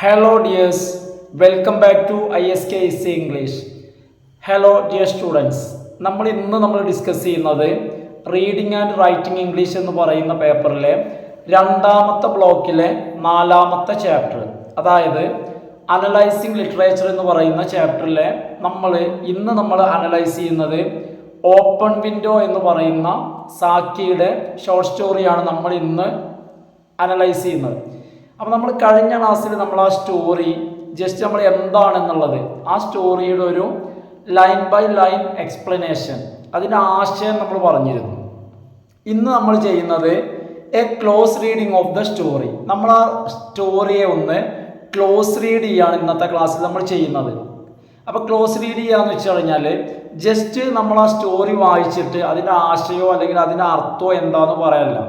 Hello dears, welcome back to ISKC English. Hello dear students. നമ്മൾ discuss ചെയ്യുന്നത് reading and writing English എന്ന് പറയുന്ന പേപ്പറിലെ രണ്ടാമത്തെ ബ്ലോക്കിലെ നാലാമത്തെ ചാപ്റ്റർ, അതായത് അനലൈസിങ് ലിറ്ററേച്ചർ എന്ന് പറയുന്ന ചാപ്റ്ററിലെ നമ്മൾ അനലൈസ് ചെയ്യുന്നത് ഓപ്പൺ വിൻഡോ എന്ന് പറയുന്ന സാക്കിയുടെ ഷോർട്ട് സ്റ്റോറിയാണ് നമ്മൾ ഇന്ന് അനലൈസ് ചെയ്യുന്നത്. അപ്പോൾ നമ്മൾ കഴിഞ്ഞ ക്ലാസ്സിൽ നമ്മൾ ആ സ്റ്റോറി ജസ്റ്റ് നമ്മൾ എന്താണെന്നുള്ളത് ആ സ്റ്റോറിയുടെ ഒരു ലൈൻ ബൈ ലൈൻ എക്സ്പ്ലനേഷൻ, അതിൻ്റെ ആശയം നമ്മൾ പറഞ്ഞിരുന്നു. ഇന്ന് നമ്മൾ ചെയ്യുന്നത് A close reading of the story. നമ്മൾ ആ സ്റ്റോറിയെ ഒന്ന് ക്ലോസ് റീഡ് ചെയ്യാണ് ഇന്നത്തെ ക്ലാസ്സിൽ നമ്മൾ ചെയ്യുന്നത്. അപ്പോൾ ക്ലോസ് റീഡ് ചെയ്യാന്ന് വെച്ച് കഴിഞ്ഞാൽ ജസ്റ്റ് നമ്മൾ ആ സ്റ്റോറി വായിച്ചിട്ട് അതിൻ്റെ ആശയമോ അല്ലെങ്കിൽ അതിൻ്റെ അർത്ഥമോ എന്താണെന്ന് പറയാനില്ല,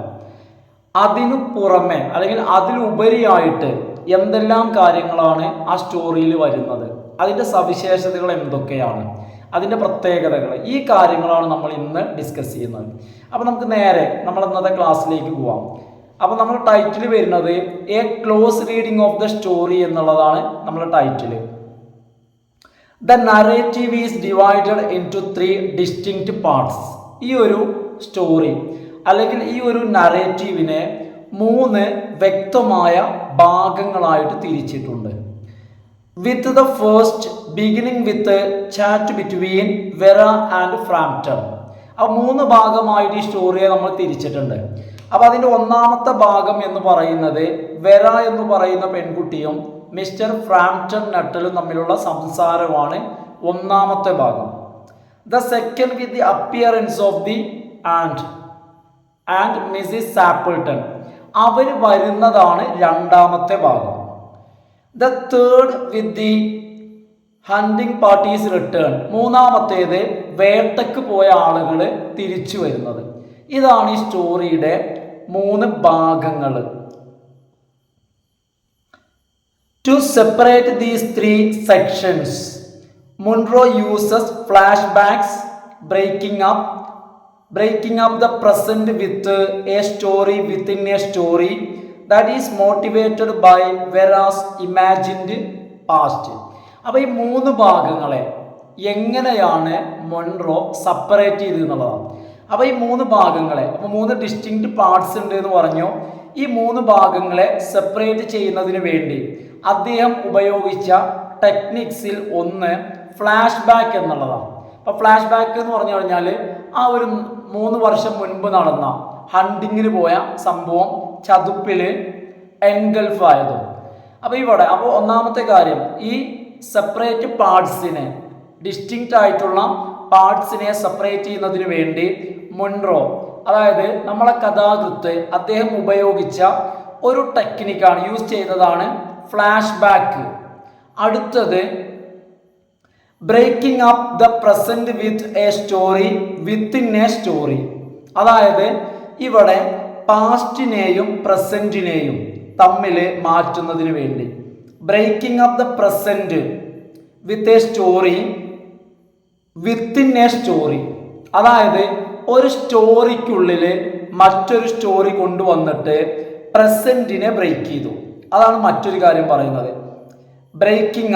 അതിനു പുറമെ അല്ലെങ്കിൽ അതിലുപരിയായിട്ട് എന്തെല്ലാം കാര്യങ്ങളാണ് ആ സ്റ്റോറിയിൽ വരുന്നത്, അതിൻ്റെ സവിശേഷതകൾ എന്തൊക്കെയാണ്, അതിൻ്റെ പ്രത്യേകതകൾ, ഈ കാര്യങ്ങളാണ് നമ്മൾ ഇന്ന് ഡിസ്കസ് ചെയ്യുന്നത്. അപ്പോൾ നമുക്ക് നേരെ നമ്മൾ ഇന്നത്തെ ക്ലാസ്സിലേക്ക് പോവാം. അപ്പോൾ നമ്മൾ ടൈറ്റിൽ വരുന്നത് A close reading of the story എന്നുള്ളതാണ് നമ്മുടെ title. The narrative is divided into 3 distinct parts. ഈ ഒരു സ്റ്റോറി അല്ലെങ്കിൽ ഈ ഒരു നറേറ്റീവിനെ 3 വ്യക്തമായ ഭാഗങ്ങളായിട്ട് തിരിച്ചിട്ടുണ്ട്. With the first beginning with chat between Vera and Framton. ആ 3 ഭാഗമായിട്ട് ഈ സ്റ്റോറിയെ നമ്മൾ തിരിച്ചിട്ടുണ്ട്. അപ്പോൾ അതിൻ്റെ ഒന്നാമത്തെ ഭാഗം എന്ന് പറയുന്നത് വെറ എന്ന് പറയുന്ന പെൺകുട്ടിയും മിസ്റ്റർ ഫ്രാംപ്റ്റൺ നട്ടലും തമ്മിലുള്ള സംസാരമാണ് ഒന്നാമത്തെ ഭാഗം. The second with the appearance of the and Mrs Sappleton, അവർ വരുന്നതാണ് രണ്ടാമത്തെ ഭാഗം. The third with the hunting parties return, മൂന്നാമത്തേത് വേട്ടയ്ക്ക് പോയ ആളുകൾ തിരിച്ചു വരുന്നത്. ഇതാണ് ഈ സ്റ്റോറിയുടെ 3 ഭാഗങ്ങൾ. To separate these 3 sections Munro uses flashbacks, breaking up the present with a story within a story that is motivated by Vera's imagined past. അപ്പോൾ ഈ 3 ഭാഗങ്ങളെ എങ്ങനെയാണ് മൊൺറോ സെപ്പറേറ്റ് ചെയ്ത് എന്നുള്ളതാണ്. അപ്പോൾ ഈ 3 ഭാഗങ്ങളെ, അപ്പോൾ 3 ഡിസ്റ്റിങ്ക്റ്റ് പാർട്സ് ഉണ്ട് എന്ന് പറഞ്ഞു. ഈ 3 ഭാഗങ്ങളെ സെപ്പറേറ്റ് ചെയ്യുന്നതിന് വേണ്ടി അദ്ദേഹം ഉപയോഗിച്ച ടെക്നിക്സിൽ ഒന്ന് ഫ്ലാഷ് ബാക്ക് എന്നുള്ളതാണ്. അപ്പോൾ ഫ്ലാഷ് ബാക്ക് എന്ന് പറഞ്ഞു കഴിഞ്ഞാൽ ആ ഒരു 3 വർഷം മുൻപ് നടന്ന ഹണ്ടിങ്ങിന് പോയ സംഭവം ചതുപ്പിൽ എൻഗൾഫ് ആയതും. അപ്പോൾ ഒന്നാമത്തെ കാര്യം, ഈ സെപ്പറേറ്റ് പാർട്സിനെ, ഡിസ്റ്റിങ്ക്റ്റ് ആയിട്ടുള്ള പാർട്സിനെ സെപ്പറേറ്റ് ചെയ്യുന്നതിന് വേണ്ടി മൊൺറോ, അതായത് നമ്മളെ കഥാകൃത്ത്, അദ്ദേഹം ഉപയോഗിച്ച ഒരു ടെക്നിക്കാണ്, യൂസ് ചെയ്തതാണ് ഫ്ലാഷ് ബാക്ക്. അടുത്തത് breaking up the present with a story within a story, അതായത് ഇവിടെ പാസ്റ്റിനെയും പ്രസന്റിനെയും തമ്മിൽ മാറ്റുന്നതിന് വേണ്ടി breaking up the present with a story within a story, അതായത് ഒരു സ്റ്റോറിക്കുള്ളിൽ മറ്റൊരു സ്റ്റോറി കൊണ്ടുവന്നിട്ട് പ്രസന്റിനെ ബ്രേക്ക് ചെയ്തു. അതാണ് മറ്റൊരു കാര്യം പറയുന്നത്. breaking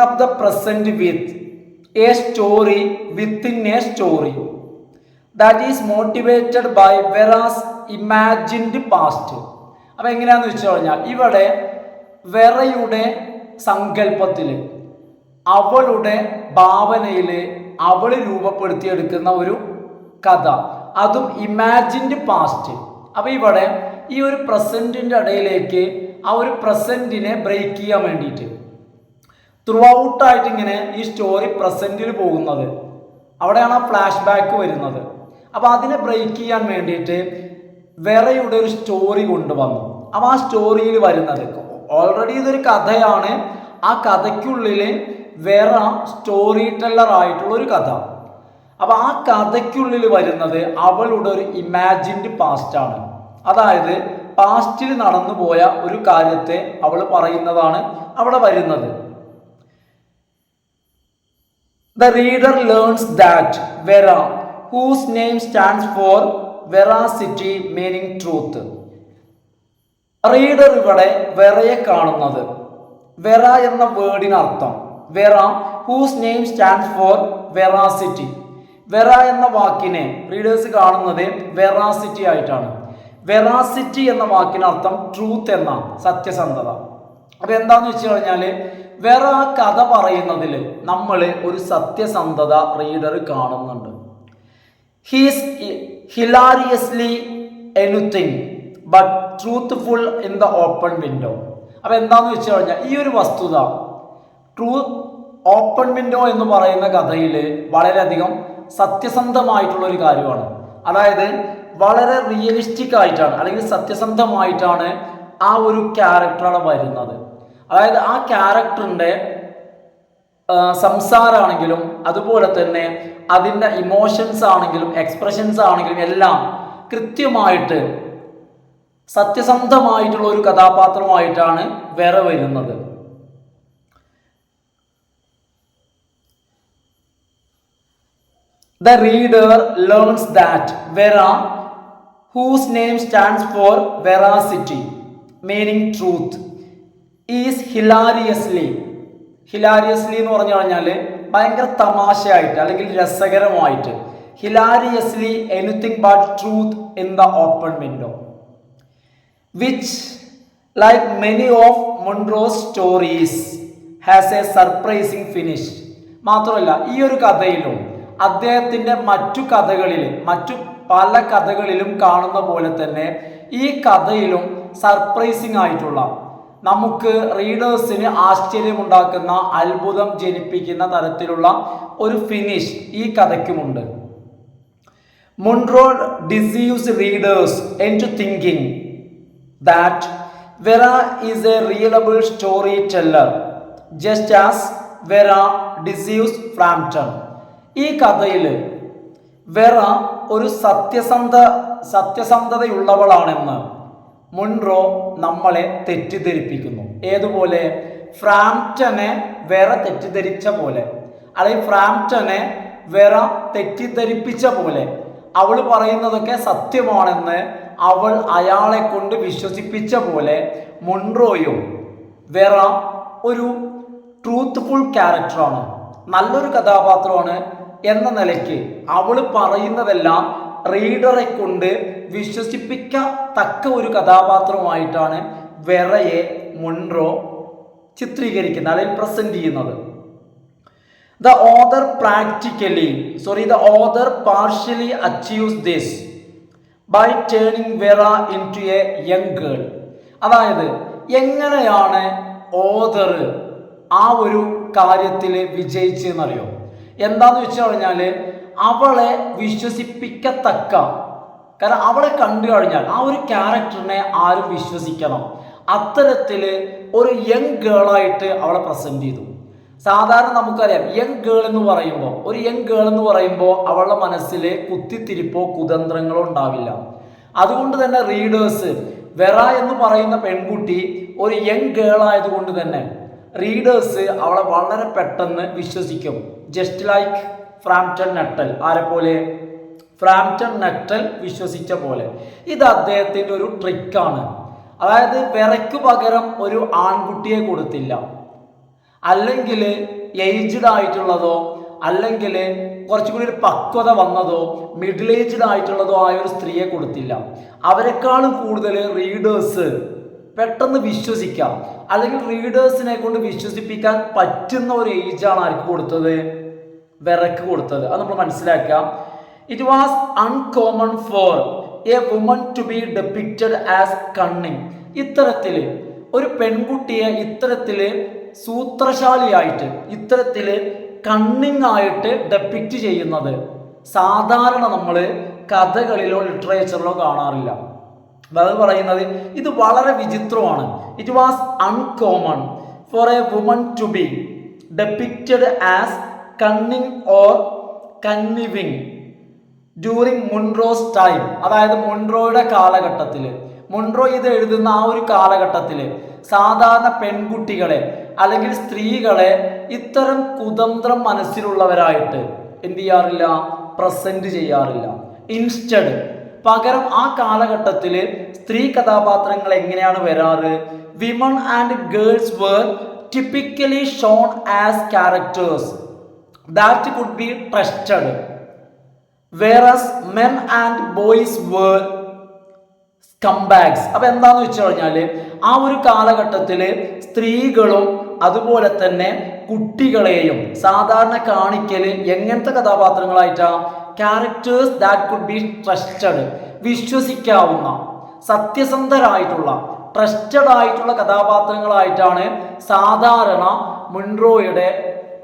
up the present with a story within a story that is motivated by Vera's imagined past. അപ്പോൾ എങ്ങനെയാണെന്ന് വെച്ച് കഴിഞ്ഞാൽ ഇവിടെ വെറയുടെ സങ്കല്പത്തിൽ, അവളുടെ ഭാവനയിൽ അവൾ രൂപപ്പെടുത്തിയെടുക്കുന്ന ഒരു കഥ, അതും ഇമാജിൻഡ് പാസ്റ്റ്. അപ്പോൾ ഇവിടെ ഈ ഒരു പ്രസന്റിൻ്റെ ഇടയിലേക്ക് ആ ഒരു പ്രസന്റിനെ ബ്രേക്ക് ചെയ്യാൻ വേണ്ടിയിട്ട് ത്രൂ ഔട്ടായിട്ട് ഇങ്ങനെ ഈ സ്റ്റോറി പ്രസന്റിൽ പോകുന്നത്, അവിടെയാണ് ആ ഫ്ലാഷ് ബാക്ക് വരുന്നത്. അപ്പോൾ അതിനെ ബ്രേക്ക് ചെയ്യാൻ വേണ്ടിയിട്ട് വെറയുടെ ഒരു സ്റ്റോറി കൊണ്ടുവന്നു. അപ്പോൾ ആ സ്റ്റോറിയിൽ വരുന്നത് ഓൾറെഡി ഇതൊരു കഥയാണ്, ആ കഥയ്ക്കുള്ളിൽ വെറ സ്റ്റോറി ടെല്ലർ ആയിട്ടുള്ള ഒരു കഥ. അപ്പോൾ ആ കഥയ്ക്കുള്ളിൽ വരുന്നത് അവളുടെ ഒരു ഇമാജിൻഡ് പാസ്റ്റാണ്, അതായത് പാസ്റ്റിൽ നടന്നു പോയ ഒരു കാര്യത്തെ അവൾ പറയുന്നതാണ് അവിടെ വരുന്നത്. The reader learns that Vera, whose name stands for veracity meaning truth. Reader ഇവിടെ വെറയെ കാണുന്നത് വെറ എന്ന വേർഡിനർത്ഥം Vera whose name stands for veracity. Vera എന്ന വാക്കിനെ റീഡേഴ്സ് കാണുന്നത് വെറാസിറ്റി ആയിട്ടാണ്. വെറാസിറ്റി എന്ന വാക്കിനർത്ഥം ട്രൂത്ത് എന്ന സത്യസന്ധത. അപ്പൊ എന്താന്ന് വെച്ച് കഴിഞ്ഞാൽ വെറ കഥ പറയുന്നതിൽ നമ്മൾ ഒരു സത്യസന്ധത റീഡർ കാണുന്നുണ്ട്. He's hilariously anything but truthful in the open window. അപ്പൊ എന്താന്ന് വെച്ച് കഴിഞ്ഞാൽ ഈ ഒരു വസ്തുത ഓപ്പൺ വിൻഡോ എന്ന് പറയുന്ന കഥയിൽ വളരെയധികം സത്യസന്ധമായിട്ടുള്ള ഒരു കാര്യമാണ്. അതായത് വളരെ റിയലിസ്റ്റിക് ആയിട്ടാണ് അല്ലെങ്കിൽ സത്യസന്ധമായിട്ടാണ് ആ ഒരു ക്യാരക്ടറാണ് വരുന്നത്. അതായത് ആ ക്യാരക്ടറിൻ്റെ സംസാരമാണെങ്കിലും അതുപോലെ തന്നെ അതിൻ്റെ ഇമോഷൻസ് ആണെങ്കിലും എക്സ്പ്രഷൻസ് ആണെങ്കിലും എല്ലാം കൃത്യമായിട്ട് സത്യസന്ധമായിട്ടുള്ള ഒരു കഥാപാത്രമായിട്ടാണ് വേറെ വരുന്നത്. The reader learns that Vera, whose name stands for veracity, meaning truth, is hilariously എന്ന് പറഞ്ഞു കഴിഞ്ഞാൽ ഭയങ്കര തമാശയായിട്ട് അല്ലെങ്കിൽ രസകരമായിട്ട് hilariously anything but truth in the open window, which like many of Munro's stories has a surprising finish. മാത്രമല്ല ഈ ഒരു കഥയിലും അദ്ദേഹത്തിൻ്റെ മറ്റു പല കഥകളിലും കാണുന്ന പോലെ തന്നെ ഈ കഥയിലും സർപ്രൈസിങ് ആയിട്ടുള്ള നമുക്ക് റീഡേഴ്സിന് ആശ്ചര്യമുണ്ടാക്കുന്ന അത്ഭുതം ജനിപ്പിക്കുന്ന തരത്തിലുള്ള ഒരു ഫിനിഷ് ഈ കഥയ്ക്കുമുണ്ട്. മുൺറോ deceives readers into thinking that Vera is a reliable storyteller just as Vera deceives Frampton. ഈ കഥയിൽ വെറ ഒരു സത്യസന്ധതയുള്ളവളാണെന്ന് മുൺറോ നമ്മളെ തെറ്റിദ്ധരിപ്പിക്കുന്നു. ഏതുപോലെ? ഫ്രാംപ്റ്റനെ വെറ തെറ്റിദ്ധരിച്ച പോലെ, അല്ലെങ്കിൽ ഫ്രാംപ്റ്റനെ വെറ തെറ്റിദ്ധരിപ്പിച്ച പോലെ അവൾ പറയുന്നതൊക്കെ സത്യമാണെന്ന് അവൾ അയാളെ കൊണ്ട് വിശ്വസിപ്പിച്ച പോലെ മുൺറോയും വെറ ഒരു ട്രൂത്ത്ഫുൾ ക്യാരക്ടറാണ്, നല്ലൊരു കഥാപാത്രമാണ് എന്ന നിലയ്ക്ക് അവൾ പറയുന്നതെല്ലാം റീഡറെ കൊണ്ട് വിശ്വസിപ്പിക്കത്തക്ക ഒരു കഥാപാത്രമായിട്ടാണ് വെറയെ മുൺറോ ചിത്രീകരിക്കുന്നത് അല്ലെങ്കിൽ പ്രസന്റ് ചെയ്യുന്നത്. The author partially achieves this by turning Vera into a young girl. അതായത് എങ്ങനെയാണ് ഓഥർ ആ ഒരു കാര്യത്തിൽ വിജയിച്ചെന്നറിയോ? എന്താന്ന് വെച്ച് കഴിഞ്ഞാൽ അവളെ വിശ്വസിപ്പിക്കത്തക്ക, കാരണം അവളെ കണ്ടു കഴിഞ്ഞാൽ ആ ഒരു ക്യാരക്ടറിനെ ആരും വിശ്വസിക്കണം, അത്തരത്തിൽ ഒരു യങ് ഗേളായിട്ട് അവളെ പ്രസന്റ് ചെയ്തു. സാധാരണ നമുക്കറിയാം യങ് ഗേൾ എന്ന് പറയുമ്പോൾ അവളുടെ മനസ്സിൽ കുത്തിത്തിരിപ്പോ കുതന്ത്രങ്ങളോ ഉണ്ടാവില്ല. അതുകൊണ്ട് തന്നെ റീഡേഴ്സ് വെറ എന്ന് പറയുന്ന പെൺകുട്ടി ഒരു യങ് ഗേൾ ആയതുകൊണ്ട് തന്നെ റീഡേഴ്സ് അവളെ വളരെ പെട്ടെന്ന് വിശ്വസിക്കും. Just like Framton Nuttel. ആരെപ്പോലെ? ഫ്രാംപ്റ്റൺ നെറ്റൽ വിശ്വസിച്ച പോലെ. ഇത് അദ്ദേഹത്തിൻ്റെ ഒരു ട്രിക്കാണ്. അതായത് വെറയ്ക്ക് പകരം ഒരു ആൺകുട്ടിയെ കൊടുത്തില്ല, അല്ലെങ്കിൽ ഏജ്ഡ് ആയിട്ടുള്ളതോ അല്ലെങ്കിൽ കുറച്ചുകൂടി ഒരു പക്വത വന്നതോ മിഡിൽ ഏജ്ഡ് ആയിട്ടുള്ളതോ ആയ ഒരു സ്ത്രീയെ കൊടുത്തില്ല. അവരെക്കാളും കൂടുതൽ റീഡേഴ്സ് പെട്ടെന്ന് വിശ്വസിക്കാം, അല്ലെങ്കിൽ റീഡേഴ്സിനെ കൊണ്ട് വിശ്വസിപ്പിക്കാൻ പറ്റുന്ന ഒരു ഏജാണ് ആർക്ക് കൊടുത്തത്? വെറയ്ക്ക് കൊടുത്തത്. അത് നമ്മൾ മനസ്സിലാക്കാം. It was uncommon for a woman to be depicted as cunning. ഇത്തരത്തിൽ ഒരു പെൺകുട്ടിയെ ഇത്തരത്തിൽ സൂത്രശാലിയായിട്ട്, ഇത്തരത്തിൽ കണ്ണിങ് ആയിട്ട് ഡെപിക്റ്റ് ചെയ്യുന്നത് സാധാരണ നമ്മൾ കഥകളിലോ ലിറ്ററേച്ചറിലോ കാണാറില്ല. അത് പറയുന്നത് ഇത് വളരെ വിചിത്രമാണ്. It was uncommon for a woman to be depicted as cunning or conniving during Munro's time. അതായത് മുൺറോയുടെ കാലഘട്ടത്തിൽ, മുൺറോ ഇത് എഴുതുന്ന ആ ഒരു കാലഘട്ടത്തിൽ സാധാരണ പെൺകുട്ടികളെ അല്ലെങ്കിൽ സ്ത്രീകളെ ഇത്തരം കുതന്ത്രം മനസ്സിലുള്ളവരായിട്ട് എന്ത് ചെയ്യാറില്ല? പ്രസന്റ് ചെയ്യാറില്ല. ഇൻസ്റ്റഡ് പകരം ആ കാലഘട്ടത്തിൽ സ്ത്രീ കഥാപാത്രങ്ങൾ എങ്ങനെയാണ് വരാറ്? Women and girls were typically shown as characters that could be trusted, whereas men and boys were scumbags. അപ്പം എന്താന്ന് വെച്ച് കഴിഞ്ഞാൽ ആ ഒരു കാലഘട്ടത്തിൽ സ്ത്രീകളും അതുപോലെ തന്നെ കുട്ടികളെയും സാധാരണ കാണിക്കൽ എങ്ങനത്തെ കഥാപാത്രങ്ങളായിട്ടാണ്? Characters that could be trusted, വിശ്വസിക്കാവുന്ന, സത്യസന്ധരായിട്ടുള്ള, ട്രസ്റ്റഡ് ആയിട്ടുള്ള കഥാപാത്രങ്ങളായിട്ടാണ് സാധാരണ മുൻറോയുടെ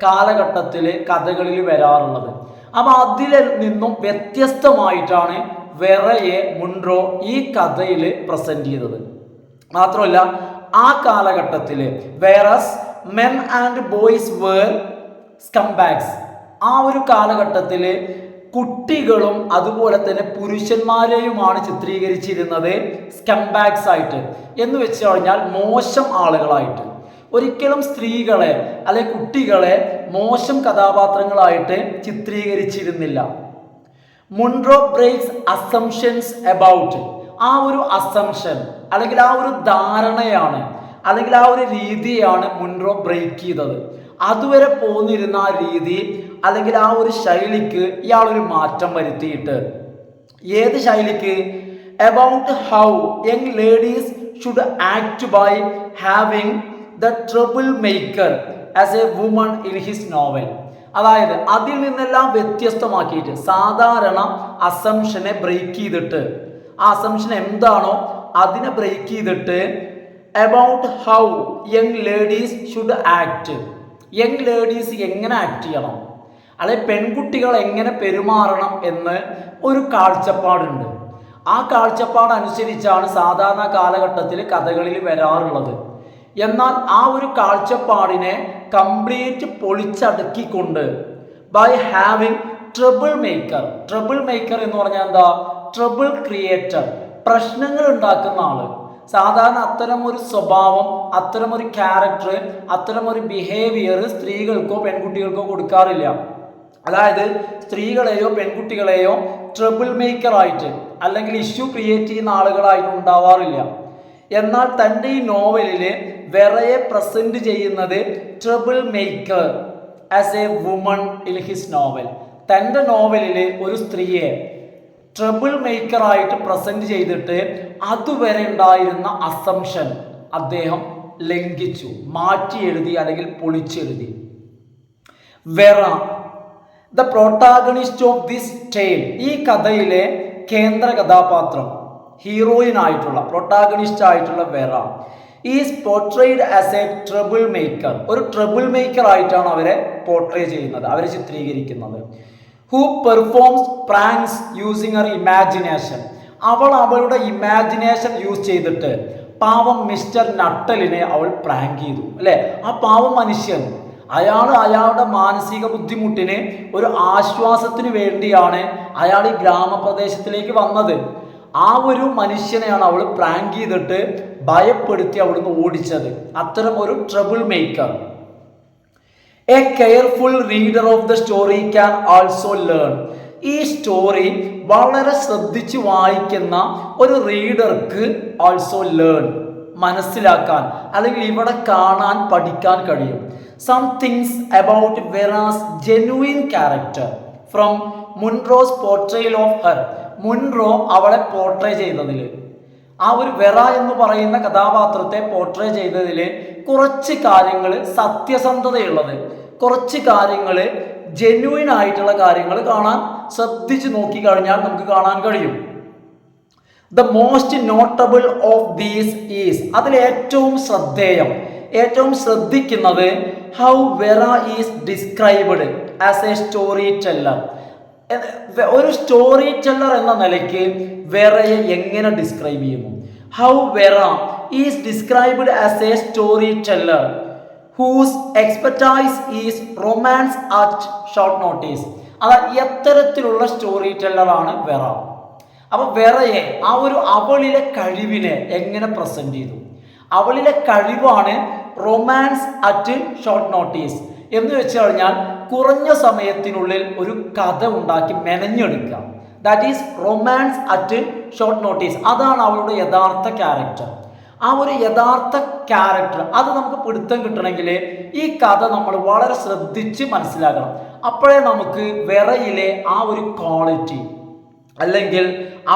കാലഘട്ടത്തിൽ കഥകളിൽ വരാറുള്ളത്. അപ്പം അതിൽ നിന്നും വ്യത്യസ്തമായിട്ടാണ് വെറയെ മുൻറോ ഈ കഥയിൽ പ്രസന്റ് ചെയ്തത്. മാത്രമല്ല ആ കാലഘട്ടത്തിൽ whereas men and boys were scumbags, ആ ഒരു കാലഘട്ടത്തിൽ കുട്ടികളും അതുപോലെ തന്നെ പുരുഷന്മാരെയുമാണ് ചിത്രീകരിച്ചിരുന്നത് സ്കംബാഗ്സ് ആയിട്ട്. എന്ന് വെച്ച് കഴിഞ്ഞാൽ മോശം ആളുകളായിട്ട്. ഒരിക്കലും സ്ത്രീകളെ അല്ലെങ്കിൽ കുട്ടികളെ മോശം കഥാപാത്രങ്ങളായിട്ട് ചിത്രീകരിച്ചിരുന്നില്ല. മുൻറോ ബ്രേക്സ് അസംഷൻസ് അബൌട്ട്, ആ ഒരു അസംഷൻ അല്ലെങ്കിൽ ആ ഒരു ധാരണയാണ് അല്ലെങ്കിൽ ആ ഒരു രീതിയാണ് മുൻറോ ബ്രേക്ക് ചെയ്തത്. അതുവരെ പോന്നിരുന്ന ആ രീതി അല്ലെങ്കിൽ ആ ഒരു ശൈലിക്ക് ഇയാളൊരു മാറ്റം വരുത്തിയിട്ട്. ഏത് ശൈലിക്ക്? About how young ladies should act by having the trouble maker as a woman in his novel. അതായത് അതിൽ നിന്നെല്ലാം വ്യത്യസ്തമാക്കിയിട്ട് സാധാരണ അസംഷനെ ബ്രേക്ക് ചെയ്തിട്ട്, ആ അസംഷൻ എന്താണോ അതിനെ ബ്രേക്ക് ചെയ്തിട്ട് about how young ladies should act, young ladies എങ്ങനെ ആക്ട് ചെയ്യണം അല്ലെങ്കിൽ പെൺകുട്ടികൾ എങ്ങനെ പെരുമാറണം എന്ന് ഒരു കാഴ്ചപ്പാടുണ്ട്. ആ കാഴ്ചപ്പാട് അനുസരിച്ചാണ് സാധാരണ കാലഘട്ടത്തിൽ കഥകളിൽ വരാറുള്ളത്. എന്നാൽ ആ ഒരു കാഴ്ചപ്പാടിനെ കംപ്ലീറ്റ് പൊളിച്ചടക്കിക്കൊണ്ട് by having trouble maker, trouble maker എന്ന് പറഞ്ഞാൽ എന്താ? ട്രബിൾ ക്രിയേറ്റർ, പ്രശ്നങ്ങൾ ഉണ്ടാക്കുന്ന ആള്. സാധാരണ അത്തരം ഒരു സ്വഭാവം, അത്തരം ഒരു ക്യാരക്ടർ, അത്തരം ഒരു ബിഹേവിയർ സ്ത്രീകൾക്കോ പെൺകുട്ടികൾക്കോ കൊടുക്കാറില്ല. അതായത് സ്ത്രീകളെയോ പെൺകുട്ടികളെയോ ട്രബിൾ മേക്കർ ആയിട്ട് അല്ലെങ്കിൽ ഇഷ്യൂ ക്രിയേറ്റ് ചെയ്യുന്ന ആളുകളായിട്ട് ഉണ്ടാവാറില്ല. എന്നാൽ തൻ്റെ ഈ നോവലിൽ വെറയെ പ്രസന്റ് ചെയ്യുന്നത് trouble maker as a woman in his novel. തൻ്റെ നോവലിൽ ഒരു സ്ത്രീയെ ട്രബിൾ മേക്കർ ആയിട്ട് പ്രസന്റ് ചെയ്തിട്ട് അതുവരെ ഉണ്ടായിരുന്ന അസംഷൻ അദ്ദേഹം ലംഘിച്ചു, മാറ്റി എഴുതി അല്ലെങ്കിൽ പൊളിച്ചെഴുതി. Vera the protagonist of this tale, ഈ കഥയിലെ കേന്ദ്ര കഥാപാത്രം, ഹീറോയിൻ ആയിട്ടുള്ള പ്രൊട്ടാഗണിസ്റ്റ് ആയിട്ടുള്ള Vera is portrayed as a trouble maker, ഒരു ട്രബിൾ മേക്കർ ആയിട്ടാണ് അവരെ പോർട്രേ ചെയ്യുന്നത്, അവരെ ചിത്രീകരിക്കുന്നത്. Who performs pranks using her imagination, അവൾ അവളുടെ ഇമാജിനേഷൻ യൂസ് ചെയ്തിട്ട് പാവം മിസ്റ്റർ നട്ടലിനെ അവൾ പ്രാങ്ക് ചെയ്തു അല്ലേ. ആ പാവം മനുഷ്യൻ അയാളുടെ മാനസിക ബുദ്ധിമുട്ടിന് ഒരു ആശ്വാസത്തിന് വേണ്ടിയാണ് അയാൾ ഈ ഗ്രാമപ്രദേശത്തിലേക്ക് വന്നത്. ആ ഒരു മനുഷ്യനെയാണ് അവൾ പ്രാങ്ക് ചെയ്തിട്ട് ഭയപ്പെടുത്തി അവിടുന്ന് ഓടിച്ചത്. അത്തരം ഒരു trouble maker. A careful reader of the story can also learn, ഈ സ്റ്റോറി വളരെ ശ്രദ്ധിച്ച് വായിക്കുന്ന ഒരു റീഡർക്ക് ആൾസോ ലേൺ, മനസ്സിലാക്കാൻ അല്ലെങ്കിൽ ഇവിടെ കാണാൻ പഠിക്കാൻ കഴിയും. Some things about Vera's genuine character from Munro's portrayal of her, Munro അവളെ പോർട്രേ ചെയ്തതിൽ, ആ ഒരു വെറ എന്ന് പറയുന്ന കഥാപാത്രത്തെ പോർട്രേ ചെയ്തതിൽ കുറച്ച് കാര്യങ്ങൾ സത്യസന്ധതയുള്ളത്, കുറച്ച് കാര്യങ്ങൾ ജെന്യുയിൻ ആയിട്ടുള്ള കാര്യങ്ങൾ കാണാൻ ശ്രദ്ധിച്ച് നോക്കി കഴിഞ്ഞാൽ നമുക്ക് കാണാൻ കഴിയും. The most notable of these is, അതിൽ ഏറ്റവും ശ്രദ്ധേയം, ഏറ്റവും ശ്രദ്ധിക്കുന്നത് how Vera is described as a story teller. ഒരു സ്റ്റോറി ടെല്ലർ എന്ന നിലയ്ക്ക് വെറയെ എങ്ങനെ ഡിസ്ക്രൈബ് ചെയ്യുന്നു? How Vera is described as a story teller whose expertise is romance at short notice. അതായത് എത്തരത്തിലുള്ള സ്റ്റോറി ടെല്ലറാണ് വെറ. അപ്പൊ വെറയെ ആ ഒരു അവളിലെ കഴിവിനെ എങ്ങനെ പ്രസന്റ് ചെയ്തു? അവളിലെ കഴിവാണ് റൊമാൻസ് അറ്റ് ഷോർട്ട് നോട്ടീസ് എന്ന് വെച്ച് കഴിഞ്ഞാൽ കുറഞ്ഞ സമയത്തിനുള്ളിൽ ഒരു കഥ ഉണ്ടാക്കി മെനഞ്ഞെടുക്കുക. That is romance at short notice. അതാണ് അവളുടെ യഥാർത്ഥ ക്യാരക്ടർ. ആ ഒരു യഥാർത്ഥ ക്യാരക്ടർ അത് നമുക്ക് പിടുത്തം കിട്ടണമെങ്കിൽ ഈ കഥ നമ്മൾ വളരെ ശ്രദ്ധിച്ച് മനസ്സിലാക്കണം. അപ്പോഴേ നമുക്ക് വെറയിലെ ആ ഒരു ക്വാളിറ്റി അല്ലെങ്കിൽ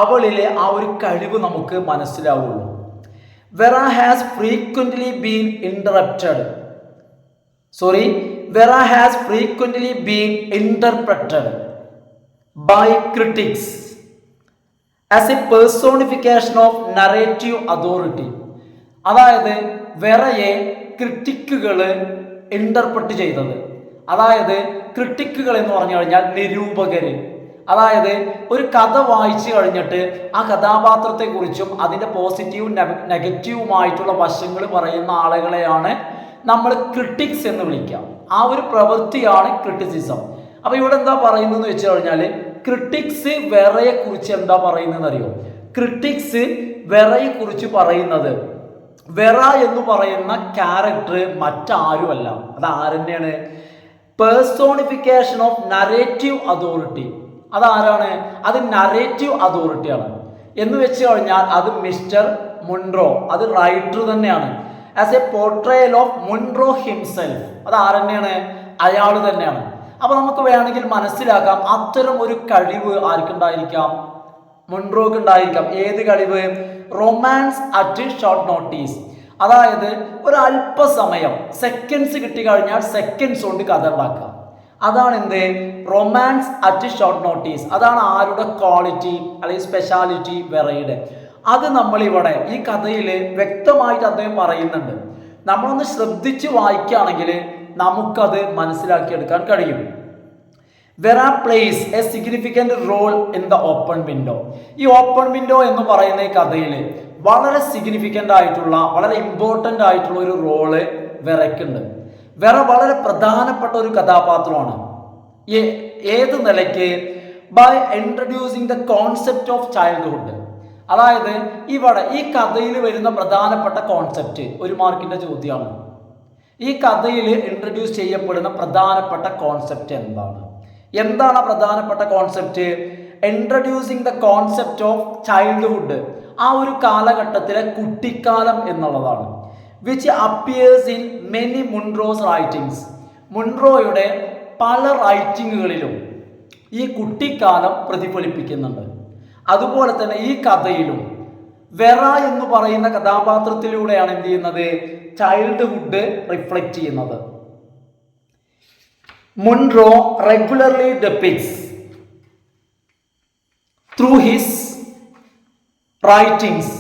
അവളിലെ ആ ഒരു കഴിവ് നമുക്ക് മനസ്സിലാവുള്ളൂ. Vera has frequently been interrupted Vera has frequently been interpreted by critics as a personification of narrative authority. അതായത് വെറയെ ക്രിട്ടിക്കുകൾ ഇന്റർപ്രറ്റ് ചെയ്തത്, അതായത് ക്രിട്ടിക്കുകൾ എന്ന് പറഞ്ഞു കഴിഞ്ഞാൽ നിരൂപകര്. അതായത് ഒരു കഥ വായിച്ചു കഴിഞ്ഞിട്ട് ആ കഥാപാത്രത്തെക്കുറിച്ചും അതിൻ്റെ പോസിറ്റീവും നെഗറ്റീവുമായിട്ടുള്ള വശങ്ങൾ പറയുന്ന ആളുകളെയാണ് നമ്മൾ ക്രിട്ടിക്സ് എന്ന് വിളിക്കാം. ആ ഒരു പ്രവൃത്തിയാണ് ക്രിറ്റിസിസം. അപ്പൊ ഇവിടെ എന്താ പറയുന്നതെന്ന് വെച്ച് കഴിഞ്ഞാൽ ക്രിട്ടിക്സ് വെറയെ കുറിച്ച് എന്താ പറയുന്നതെന്ന് അറിയോ? ക്രിട്ടിക്സ് വെറയെ കുറിച്ച് പറയുന്നത് വെറ എന്ന് പറയുന്ന ക്യാരക്ടർ മറ്റാരുമല്ല, അത് ആരെന്നെയാണ്? Personification of narrative authority. അതാരാണ്? അത് നരേറ്റീവ് അതോറിറ്റിയാണ്. എന്ന് വെച്ച് കഴിഞ്ഞാൽ അത് മിസ്റ്റർ മുൺറോ, അത് റൈറ്റർ തന്നെയാണ്. As a portrayal of Munro himself, അത് ആരെന്നെയാണ്? അയാൾ തന്നെയാണ്. അപ്പൊ നമുക്ക് വേണമെങ്കിൽ മനസ്സിലാക്കാം അത്തരം ഒരു കഴിവ് ആർക്കുണ്ടായിരിക്കാം? മുൺറോക്ക് ഉണ്ടായിരിക്കാം. ഏത് കഴിവ്? Romance at short notice. അതായത് ഒരു അല്പസമയം, സെക്കൻഡ്സ് കിട്ടിക്കഴിഞ്ഞാൽ സെക്കൻഡ്സ് കൊണ്ട് കഥ ഉണ്ടാക്കുക. അതാണ് എന്ത്? Romance at short notice. അതാണ് ആരുടെ ക്വാളിറ്റി അല്ലെങ്കിൽ സ്പെഷ്യാലിറ്റി? വെറയുടെ. അത് നമ്മളിവിടെ ഈ കഥയിൽ വ്യക്തമായിട്ട് അദ്ദേഹം പറയുന്നുണ്ട്. നമ്മളൊന്ന് ശ്രദ്ധിച്ച് വായിക്കുകയാണെങ്കിൽ നമുക്കത് മനസ്സിലാക്കിയെടുക്കാൻ കഴിയും. Vera plays a significant role in the open window. ഈ ഓപ്പൺ വിൻഡോ എന്ന് പറയുന്ന ഈ കഥയിൽ വളരെ സിഗ്നിഫിക്കൻ്റ് ആയിട്ടുള്ള, വളരെ ഇമ്പോർട്ടൻ്റ് ആയിട്ടുള്ള ഒരു റോള് വെറയ്ക്കുണ്ട്. വെറ വളരെ പ്രധാനപ്പെട്ട ഒരു കഥാപാത്രമാണ്. ഏത് നിലയ്ക്ക്? By introducing the concept of childhood. അതായത് ഇവിടെ ഈ കഥയിൽ വരുന്ന പ്രധാനപ്പെട്ട കോൺസെപ്റ്റ് ഒരു മാർക്കിന്റെ ചോദ്യമാണ്. ഈ കഥയിൽ ഇൻട്രൊഡ്യൂസ് ചെയ്യപ്പെടുന്ന പ്രധാനപ്പെട്ട കോൺസെപ്റ്റ് എന്താണ്? എന്താണ് പ്രധാനപ്പെട്ട concept? Introducing the concept of childhood. ആ ഒരു കാലഘട്ടത്തിലെ കുട്ടിക്കാലം എന്നുള്ളതാണ്. Which appears in many Munro's writings. മുൺറോയുടെ പല റൈറ്റിങ്ങുകളിലും ഈ കുട്ടിക്കാലം പ്രതിഫലിപ്പിക്കുന്നുണ്ട്. അതുപോലെ തന്നെ ഈ കഥയിലും വെറ എന്ന് പറയുന്ന കഥാപാത്രത്തിലൂടെയാണ് എന്ത് ചെയ്യുന്നത്? ചൈൽഡ്ഹുഡ് റിഫ്ലക്റ്റ് ചെയ്യുന്നത്. മുൺറോ റെഗുലർലി ഡെപിക്ട്സ് ത്രൂ ഹിസ് റൈറ്റിംഗ്സ്.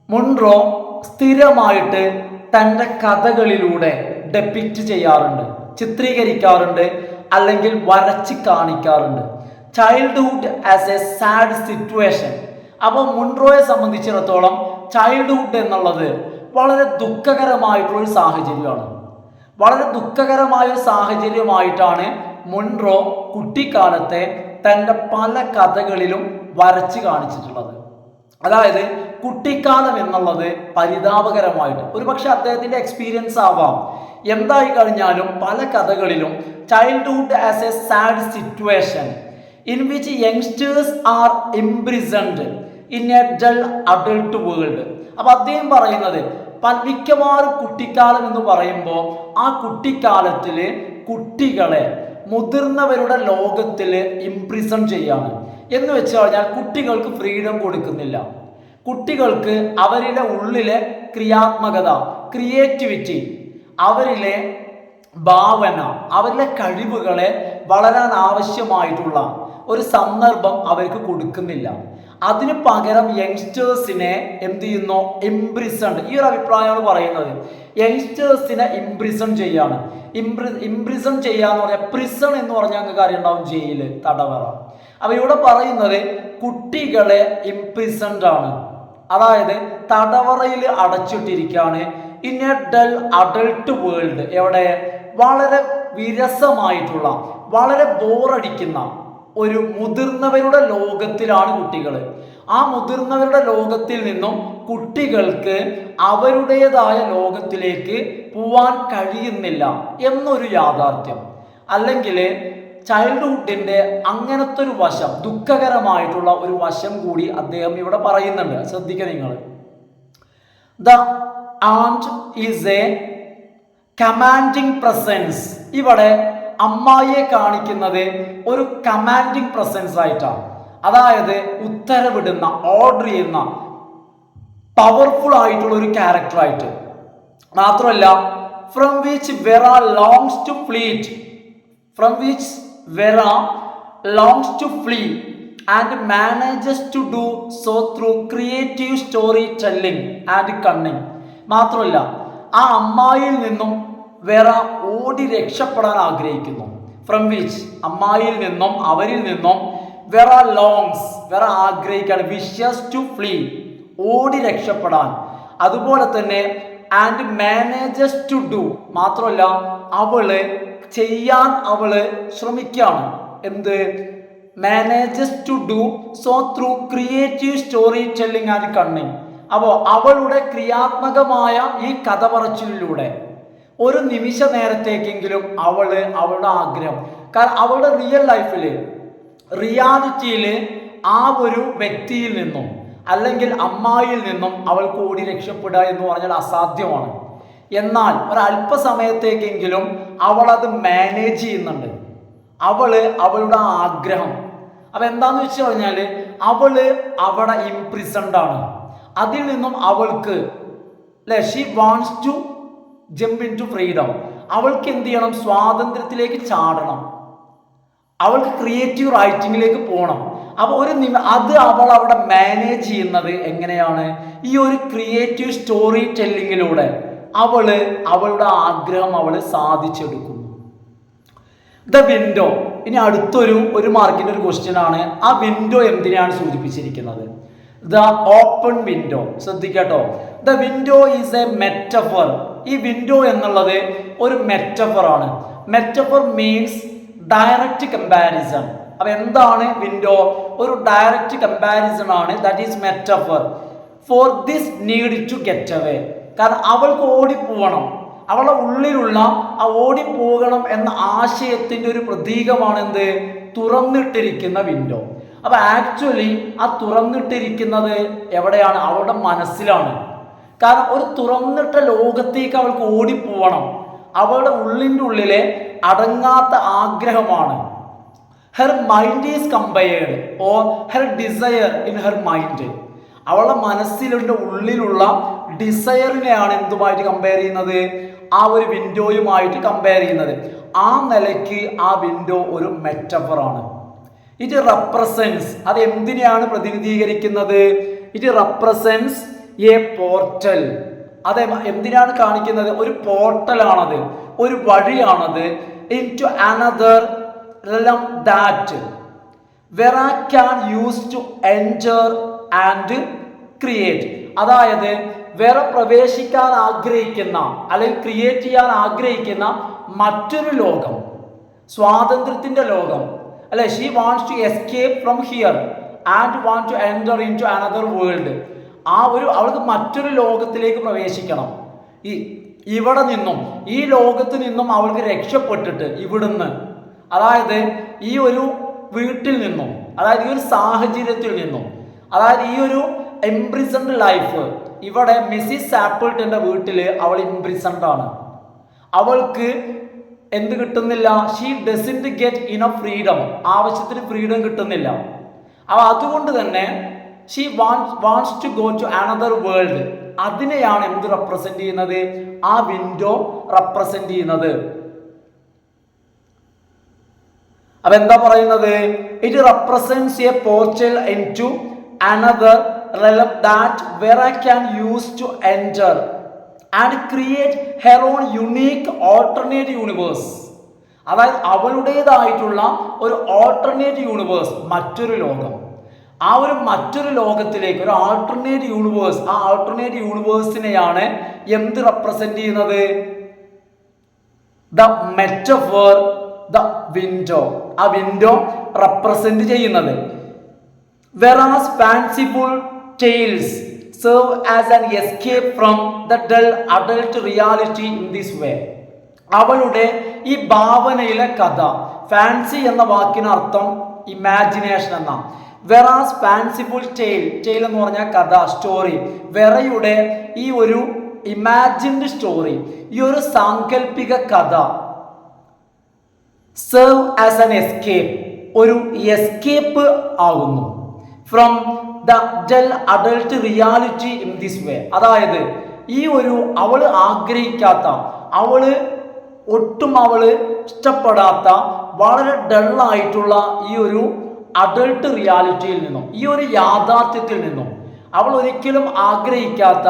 മുൺറോ സ്ഥിരമായിട്ട് തൻ്റെ കഥകളിലൂടെ ഡെപിക്റ്റ് ചെയ്യാറുണ്ട്, ചിത്രീകരിക്കാറുണ്ട്, അല്ലെങ്കിൽ വരച്ച് കാണിക്കാറുണ്ട് childhood as a sad situation. അപ്പോൾ മുൺറോയെ സംബന്ധിച്ചിടത്തോളം ചൈൽഡ്ഹുഡ് എന്നുള്ളത് വളരെ ദുഃഖകരമായിട്ടുള്ളൊരു സാഹചര്യമാണ്. വളരെ ദുഃഖകരമായ ഒരു സാഹചര്യമായിട്ടാണ് മുൺറോ കുട്ടിക്കാലത്തെ തൻ്റെ പല കഥകളിലും വരച്ച് കാണിച്ചിട്ടുള്ളത്. അതായത് കുട്ടിക്കാലം എന്നുള്ളത് പരിതാപകരമായിട്ട്, ഒരു പക്ഷെ അദ്ദേഹത്തിൻ്റെ എക്സ്പീരിയൻസ് ആവാം. എന്തായി കഴിഞ്ഞാലും പല കഥകളിലും childhood as a sad situation in which youngsters are imprisoned in a dull adult world. അപ്പോൾ അദ്ദേഹം പറയുന്നത് മിക്കവാറും കുട്ടിക്കാലം എന്ന് പറയുമ്പോൾ ആ കുട്ടിക്കാലത്തിൽ കുട്ടികളെ മുതിർന്നവരുടെ ലോകത്തിൽ ഇംപ്രിസൺ ചെയ്യാണ്. എന്ന് വെച്ച് കഴിഞ്ഞാൽ കുട്ടികൾക്ക് ഫ്രീഡം കൊടുക്കുന്നില്ല. കുട്ടികൾക്ക് അവരുടെ ഉള്ളിലെ ക്രിയാത്മകത, ക്രിയേറ്റിവിറ്റി, അവരിലെ ഭാവന, അവരിലെ കഴിവുകളെ വളരാൻ ആവശ്യമായിട്ടുള്ള ഒരു സന്ദർഭം അവർക്ക് കൊടുക്കുന്നില്ല. അതിന് പകരം യങ്സ്റ്റേഴ്സിനെ എന്ത് ചെയ്യുന്നു? ഇംപ്രിസൺഡ്. ഈ ഒരു അഭിപ്രായമാണ് പറയുന്നത്. യങ്സ്റ്റേഴ്സിനെ ഇംപ്രിസൺ ചെയ്യാണ്. ഇംപ്രിസൺ ചെയ്യാന്ന് പറഞ്ഞാൽ പ്രിസൺ എന്ന് പറഞ്ഞാൽ നിങ്ങൾക്ക് അറിയുണ്ടാവും, ജയില്, തടവറ. അപ്പൊ ഇവിടെ പറയുന്നത് കുട്ടികളെ ഇംപ്രിസൺഡ് ആണ്, അതായത് തടവറയിൽ അടച്ചിട്ടിരിക്കുകയാണ്. In a dull adult world. എവിടെ? വളരെ വിരസമായിട്ടുള്ള, വളരെ ബോറടിക്കുന്ന ഒരു മുതിർന്നവരുടെ ലോകത്തിലാണ് കുട്ടികൾ. ആ മുതിർന്നവരുടെ ലോകത്തിൽ നിന്നും കുട്ടികൾക്ക് അവരുടേതായ ലോകത്തിലേക്ക് പോവാൻ കഴിയുന്നില്ല എന്നൊരു യാഥാർത്ഥ്യം. അല്ലെങ്കിൽ ചൈൽഡ്ഹുഡിൻ്റെ അങ്ങനത്തെ ഒരു വശം, ദുഃഖകരമായിട്ടുള്ള ഒരു വശം കൂടി അദ്ദേഹം ഇവിടെ പറയുന്നുണ്ട്. ശ്രദ്ധിക്കുക നിങ്ങൾ. The aunt is a commanding presence. ഇവിടെ അമ്മായിയെ കാണിക്കുന്നത് ഒരു കമാൻഡിങ് പ്രസൻസ് ആയിട്ടാണ്. അതായത് ഉത്തരവിടുന്ന, ഓർഡർ ചെയ്യുന്ന, പവർഫുൾ ആയിട്ടുള്ള ഒരു ക്യാരക്ടറായിട്ട്. മാത്രമല്ല from which Vera longs to fleet, from which Vera longs to flee and manages to do so through creative story telling and cunning. മാത്രമല്ല ആ അമ്മായിയിൽ നിന്നും വെറ ഓടി രക്ഷപ്പെടാൻ ആഗ്രഹിക്കുന്നു. ഫ്രം വിച്ച് അമ്മായിയിൽ നിന്നും, അവരിൽ നിന്നും, വെറ ലോങ്സ്, വെറ ആഗ്രഹിക്കുകയാണ്, വിഷസ് ടു ഫ്ലീ ഓടി രക്ഷപ്പെടാൻ. അതുപോലെ തന്നെ ആൻഡ് മാനേജസ് ടു ഡു, മാത്രമല്ല അവള് ചെയ്യാൻ അവള് ശ്രമിക്കുകയാണ്. എന്ത്? Manages to do so through creative story telling and cunning. അപ്പോൾ അവളുടെ ക്രിയാത്മകമായ ഈ കഥ പറച്ചിലൂടെ ഒരു നിമിഷ നേരത്തേക്കെങ്കിലും അവളുടെ ആഗ്രഹം, കാരണം അവളുടെ റിയൽ ലൈഫിൽ, റിയാലിറ്റിയിൽ ആ ഒരു വ്യക്തിയിൽ നിന്നും അല്ലെങ്കിൽ അമ്മായിയിൽ നിന്നും അവൾക്ക് ഓടി രക്ഷപ്പെടുക എന്ന് പറഞ്ഞാൽ അസാധ്യമാണ്. എന്നാൽ ഒരല്പസമയത്തേക്കെങ്കിലും അവൾ അത് മാനേജ് ചെയ്യുന്നുണ്ട്. അവളുടെ ആഗ്രഹം അപ്പം എന്താന്ന് വെച്ച് കഴിഞ്ഞാൽ അവിടെ ഇംപ്രിസൺഡ് ആണ്. അതിൽ നിന്നും അവൾക്ക് she wants to jump into freedom. അവൾക്ക് എന്ത് ചെയ്യണം? സ്വാതന്ത്ര്യത്തിലേക്ക് ചാടണം. അവൾക്ക് ക്രിയേറ്റീവ് റൈറ്റിങ്ങിലേക്ക് പോകണം. അപ്പോൾ അത് അവൾ അവിടെ മാനേജ് ചെയ്യുന്നത് എങ്ങനെയാണ്? ഈ ഒരു ക്രിയേറ്റീവ് സ്റ്റോറി ടെല്ലിങ്ങിലൂടെ അവളുടെ ആഗ്രഹം സാധിച്ചെടുക്കുന്നു. The window. ഇനി ഒരു മാർക്കിന്റെ ഒരു ക്വസ്റ്റ്യൻ ആണ്. ആ വിൻഡോ എന്തിനാണ് സൂചിപ്പിച്ചിരിക്കുന്നത്? The open window. ശ്രദ്ധിക്കട്ടോ, the window is a metaphor. ഈ വിൻഡോ എന്നുള്ളത് ഒരു മെറ്റഫർ ആണ്. Metaphor means direct comparison. അപ്പൊ എന്താണ് വിൻഡോ? ഒരു ഡയറക്റ്റ് കമ്പാരിസൺ ആണ്. That is metaphor for this need to get away. കാരണം അവൾക്ക് ഓടിപ്പോകണം, അവളുടെ ഉള്ളിലുള്ള ആ ഓടിപ്പോകണം എന്ന ആശയത്തിന്റെ ഒരു പ്രതീകമാണ് എന്ത്? തുറന്നിട്ടിരിക്കുന്ന വിൻഡോ. അപ്പൊ ആക്ച്വലി ആ തുറന്നിട്ടിരിക്കുന്നത് എവിടെയാണ്? അവളുടെ മനസ്സിലാണ്. കാരണം ഒരു തുറന്നിട്ട ലോകത്തേക്ക് അവൾക്ക് ഓടിപ്പോകണം. അവളുടെ ഉള്ളിൻ്റെ ഉള്ളിലെ അടങ്ങാത്ത ആഗ്രഹമാണ്. Her mind is compared or her desire in her mind. അവളുടെ മനസ്സിലുള്ള ഉള്ളിലുള്ള ഡിസയറിനെയാണ് എന്തുമായിട്ട് കമ്പയർ ചെയ്യുന്നത്? ആ ഒരു വിൻഡോയുമായിട്ട് കമ്പയർ ചെയ്യുന്നത്. ആ നിലയ്ക്ക് ആ വിൻഡോ ഒരു മെറ്റഫറാണ്. ഇറ്റ് റെപ്രസെൻസ്, അത് എന്തിനെയാണ് പ്രതിനിധീകരിക്കുന്നത്? It represents a portal. അത് എന്തിനാണ് കാണിക്കുന്നത്? ഒരു പോർട്ടലാണത്, ഒരു വഴിയാണത്. Into another realm that Vera can use to enter and create. അതായത് വേറെ പ്രവേശിക്കാൻ ആഗ്രഹിക്കുന്ന അല്ലെങ്കിൽ ക്രിയേറ്റ് ചെയ്യാൻ ആഗ്രഹിക്കുന്ന മറ്റൊരു ലോകം, സ്വാതന്ത്ര്യത്തിന്റെ ലോകം അല്ലെ. She wants to escape from here and want to enter into another world. അവൾക്ക് മറ്റൊരു ലോകത്തിലേക്ക് പ്രവേശിക്കണം. ഇവിടെ നിന്നും, ഈ ലോകത്ത് നിന്നും അവൾക്ക് രക്ഷപ്പെട്ടിട്ട് ഇവിടുന്ന്, അതായത് ഈ ഒരു വീട്ടിൽ നിന്നും, അതായത് ഈ ഒരു സാഹചര്യത്തിൽ നിന്നും, അതായത് ഈ ഒരു ഇംപ്രിസൺഡ് ലൈഫ്. ഇവിടെ മിസ്സിസ് ആപ്പിൾട്ടന്റെ വീട്ടിൽ അവൾ ഇംപ്രിസൺഡ് ആണ്. അവൾക്ക് എന്ത് കിട്ടുന്നില്ല? She doesn't get enough freedom. ആവശ്യത്തിന് ഫ്രീഡം കിട്ടുന്നില്ല. അതുകൊണ്ട് തന്നെ she wants to go to another world. അതിനെയാണ് എന്ത് റെപ്രസെന്റ് ചെയ്യുന്നത്? ആ വിൻഡോ റെപ്രസെന്റ് ചെയ്യുന്നത്. അപ്പൊ എന്താ പറയുന്നത്? It represents A portal into another realm that Vera can use to enter and create her own unique alternate universe. അതായത് അവളുടേതായിട്ടുള്ള ഒരു ഓൾട്ടർനേറ്റ് യൂണിവേഴ്സ്, മറ്റൊരു ലോകം. ആ ഒരു മറ്റൊരു ലോകത്തിലേക്ക് ഒരു ആൾട്ടർനേറ്റ് യൂണിവേഴ്സ്, ആ ആൾട്ടർനേറ്റ് യൂണിവേഴ്സിനെയാണ് എന്ത് റെപ്രസെന്റ് ചെയ്യുന്നത്? The metaphor, the window. ആ വിൻഡോ റെപ്രസെന്റ് ചെയ്യുന്നത്. Vera's fanciful tales serve as an escape from the dull adult reality in this way. അവളുടെ ഈ ഭാവനയിലെ കഥ, ഫാൻസി എന്ന വാക്കിന് അർത്ഥം ഇമാജിനേഷൻ എന്ന. വെറാസ് ഫാൻസിഫുൾ ടെയിൽ എന്ന് പറഞ്ഞാൽ കഥ, സ്റ്റോറി. വെറയുടെ ഈ ഒരു ഇമാജിൻഡ് സ്റ്റോറി, ഈ ഒരു സാങ്കല്പിക കഥ സെർവ് ആസ് ആൻ എസ്കേപ്പ്, ഒരു എസ്കേപ്പ് ആകുന്നു from the del adult reality in this way. അതായത് ഈ ഒരു അവള് ആഗ്രഹിക്കാത്ത, ഒട്ടും ഇഷ്ടപ്പെടാത്ത വളരെ ഡള്ളായിട്ടുള്ള ഈ ഒരു അഡൾട്ട് റിയാലിറ്റിയിൽ നിന്നും, ഈ ഒരു യാഥാർത്ഥ്യത്തിൽ നിന്നും, അവൾ ഒരിക്കലും ആഗ്രഹിക്കാത്ത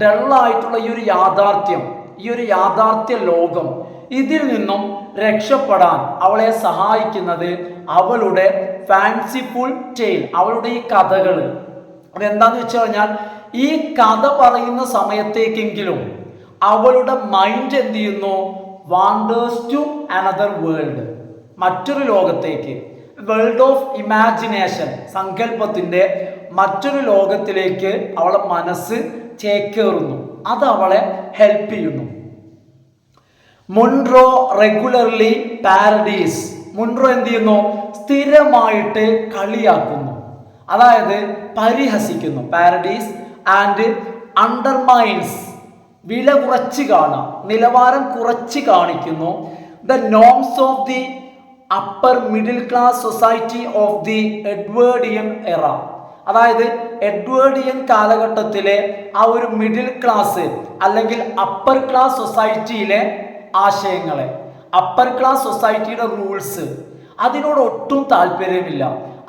ഡള്ളായിട്ടുള്ള ഈ ഒരു യാഥാർത്ഥ്യം, ഈ ഒരു യാഥാർത്ഥ്യ ലോകം, ഇതിൽ നിന്നും രക്ഷപ്പെടാൻ അവളെ സഹായിക്കുന്നത് അവളുടെ ഫാൻസിഫുൾ ടെയിൽ, അവളുടെ ഈ കഥകൾ. അതെന്താന്ന് വെച്ച് കഴിഞ്ഞാൽ ഈ കഥ പറയുന്ന സമയത്തേക്കെങ്കിലും അവളുടെ മൈൻഡ് എന്ത് ചെയ്യുന്നു? വാണ്ടേഴ്സ് ടു അനദർ വേൾഡ്, മറ്റൊരു ലോകത്തേക്ക്, വേൾഡ് ഓഫ് ഇമാജിനേഷൻ, സങ്കല്പത്തിന്റെ മറ്റൊരു ലോകത്തിലേക്ക് അവളെ മനസ്സ് ചേക്കേറുന്നു. അത് അവളെ ഹെൽപ്പ് ചെയ്യുന്നു. മുൺറോ റെഗുലർലി പാരഡീസ്, മുൺറോ എന്ത് ചെയ്യുന്നു? സ്ഥിരമായിട്ട് കളിയാക്കുന്നു, അതായത് പരിഹസിക്കുന്നു. പാരഡീസ് ആൻഡ് അണ്ടർമൈൻസ്, വില കുറച്ച് കാണാം, നിലവാരം കുറച്ച് കാണിക്കുന്നു. The norms of the upper middle class society of the Edwardian എറ, അതായത് എഡ്വേർഡിയൻ കാലഘട്ടത്തിലെ ആ ഒരു മിഡിൽ ക്ലാസ് അല്ലെങ്കിൽ അപ്പർ ക്ലാസ് സൊസൈറ്റിയിലെ ആശയങ്ങളെ, അപ്പർ ക്ലാസ് സൊസൈറ്റിയുടെ റൂൾസ്, അതിനോട് ഒട്ടും താല്പര്യമില്ല,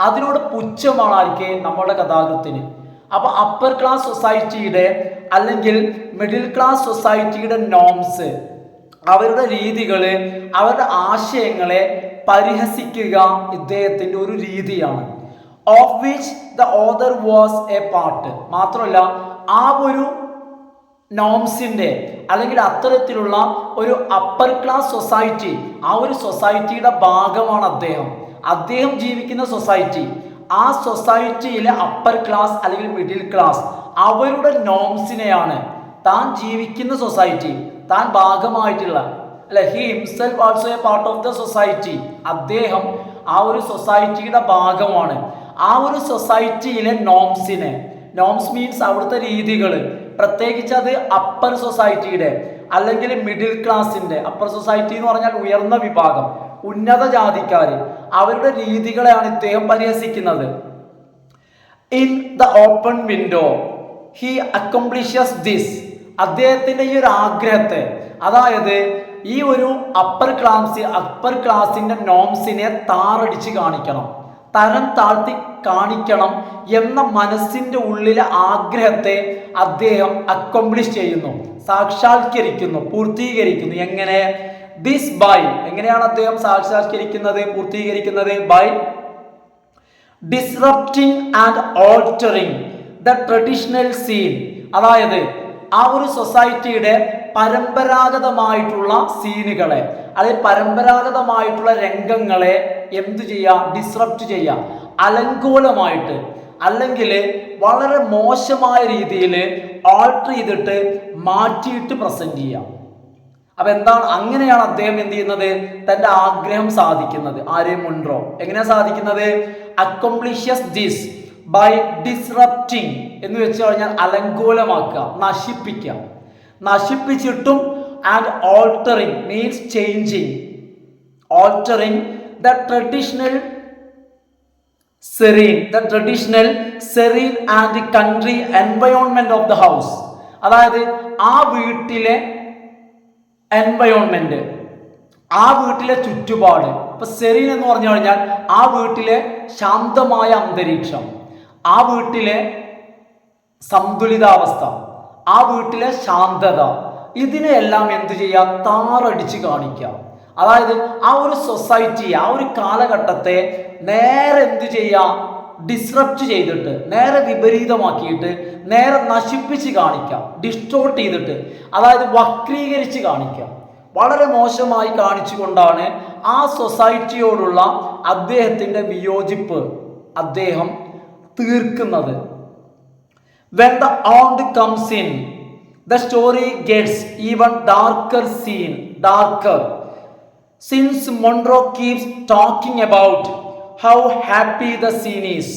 അതിനോട് പുച്ഛമാണ് ആർക്ക്? നമ്മുടെ കഥാകൃത്തിന്. അപ്പൊ അപ്പർ ക്ലാസ് സൊസൈറ്റിയുടെ അല്ലെങ്കിൽ മിഡിൽ ക്ലാസ് സൊസൈറ്റിയുടെ നോംസ്, അവരുടെ രീതികള്, അവരുടെ ആശയങ്ങളെ പരിഹസിക്കുക ഇദ്ദേഹത്തിന്റെ ഒരു രീതിയാണ്. Of which the other was a part. മാത്രമല്ല ആ ഒരു നോംസിന്റെ അല്ലെങ്കിൽ അത്തരത്തിലുള്ള ഒരു അപ്പർ ക്ലാസ് സൊസൈറ്റി, ആ ഒരു സൊസൈറ്റിയുടെ ഭാഗമാണ് അദ്ദേഹം ജീവിക്കുന്ന സൊസൈറ്റി. ആ സൊസൈറ്റിയിലെ അപ്പർ ക്ലാസ് അല്ലെങ്കിൽ മിഡിൽ ക്ലാസ്, അവരുടെ നോംസിനെയാണ് താൻ ജീവിക്കുന്ന സൊസൈറ്റി, താൻ ഭാഗമായിട്ടുള്ള, അല്ലെ, he himself also A part of the society, അദ്ദേഹം ആ ഒരു സൊസൈറ്റിയുടെ ഭാഗമാണ്. ആ ഒരു സൊസൈറ്റിയിലെ നോംസിനെ, നോംസ് മീൻസ് അവിടുത്തെ രീതികൾ, പ്രത്യേകിച്ച് അത് അപ്പർ സൊസൈറ്റിയുടെ അല്ലെങ്കിൽ മിഡിൽ ക്ലാസിന്റെ, അപ്പർ സൊസൈറ്റി എന്ന് പറഞ്ഞാൽ ഉയർന്ന വിഭാഗം, ഉന്നത ജാതിക്കാര്, അവരുടെ രീതികളെയാണ് ഇദ്ദേഹം പരിഹസിക്കുന്നത്. In the open window he accomplishes this, അദ്ദേഹത്തിന്റെ ഈ ഒരു ആഗ്രഹത്തെ, അതായത് ഈ ഒരു അപ്പർ ക്ലാസിന്റെ നോംസിനെ താറടിച്ച് കാണിക്കണം, തരം താഴ്ത്തി കാണിക്കണം എന്ന മനസ്സിന്റെ ഉള്ളിലെ ആഗ്രഹത്തെ അദ്ദേഹം അക്കംപ്ലിഷ് ചെയ്യുന്നു, സാക്ഷാത്കരിക്കുന്നു, പൂർത്തീകരിക്കുന്നു. എങ്ങനെ? ദിസ് ബൈ, എങ്ങനെയാണ് അദ്ദേഹം സാക്ഷാത്കരിക്കുന്നത്, പൂർത്തീകരിക്കുന്നത്? By disrupting and altering the traditional scene, അതായത് ആ ഒരു സൊസൈറ്റിയുടെ പരമ്പരാഗതമായിട്ടുള്ള സീനുകളെ അല്ലെങ്കിൽ പരമ്പരാഗതമായിട്ടുള്ള രംഗങ്ങളെ എന്തു ചെയ്യുക? ഡിസ്റപ്റ്റ് ചെയ്യുക, അലങ്കോലമായിട്ട് അല്ലെങ്കിൽ വളരെ മോശമായ രീതിയിൽ ആൾട്ടർ ചെയ്തിട്ട് മാറ്റിയിട്ട് പ്രസന്റ് ചെയ്യുക. അപ്പൊ എന്താണ്? അങ്ങനെയാണ് അദ്ദേഹം എന്ത് ചെയ്യുന്നത്? തന്റെ ആഗ്രഹം സാധിക്കുന്നത്. ആര്? മുൺറോ. എങ്ങനെയാ സാധിക്കുന്നത്? അക്കംപ്ലിഷസ് ദിസ് ബൈ ഡിസ്റപ്റ്റിംഗ് എന്ന് വെച്ച് കഴിഞ്ഞാൽ അലങ്കോലമാക്കുക, നശിപ്പിക്കുക. നശിപ്പിച്ചിട്ടും and altering means changing, altering the traditional serene and country environment of the house, അതായത് ആ വീട്ടിലെ എൻവയോൺമെന്റ്, ആ വീട്ടിലെ ചുറ്റുപാട്. ഇപ്പൊ സെറീൻ എന്ന് പറഞ്ഞു കഴിഞ്ഞാൽ ആ വീട്ടിലെ ശാന്തമായ അന്തരീക്ഷം, ആ വീട്ടിലെ സന്തുലിതാവസ്ഥ, ആ വീട്ടിലെ ശാന്തത, ഇതിനെയെല്ലാം എന്ത് ചെയ്യുക? താറടിച്ച് കാണിക്കുക. അതായത് ആ ഒരു സൊസൈറ്റി, ആ ഒരു കാലഘട്ടത്തെ നേരെ എന്ത് ചെയ്യുക? ഡിസ്റപ്റ്റ് ചെയ്തിട്ട്, നേരെ വിപരീതമാക്കിയിട്ട്, നേരെ നശിപ്പിച്ച് കാണിക്കാം, ഡിസ്റ്റോർട്ട് ചെയ്തിട്ട്, അതായത് വക്രീകരിച്ച് കാണിക്കാം, വളരെ മോശമായി കാണിച്ചുകൊണ്ടാണ് ആ സൊസൈറ്റിയോടുള്ള അദ്ദേഹത്തിന്റെ വിയോജിപ്പ് അദ്ദേഹം തീർക്കുന്നത്. When the aunt comes in, the story gets even darker. Since Monroe keeps talking about how happy the scene is.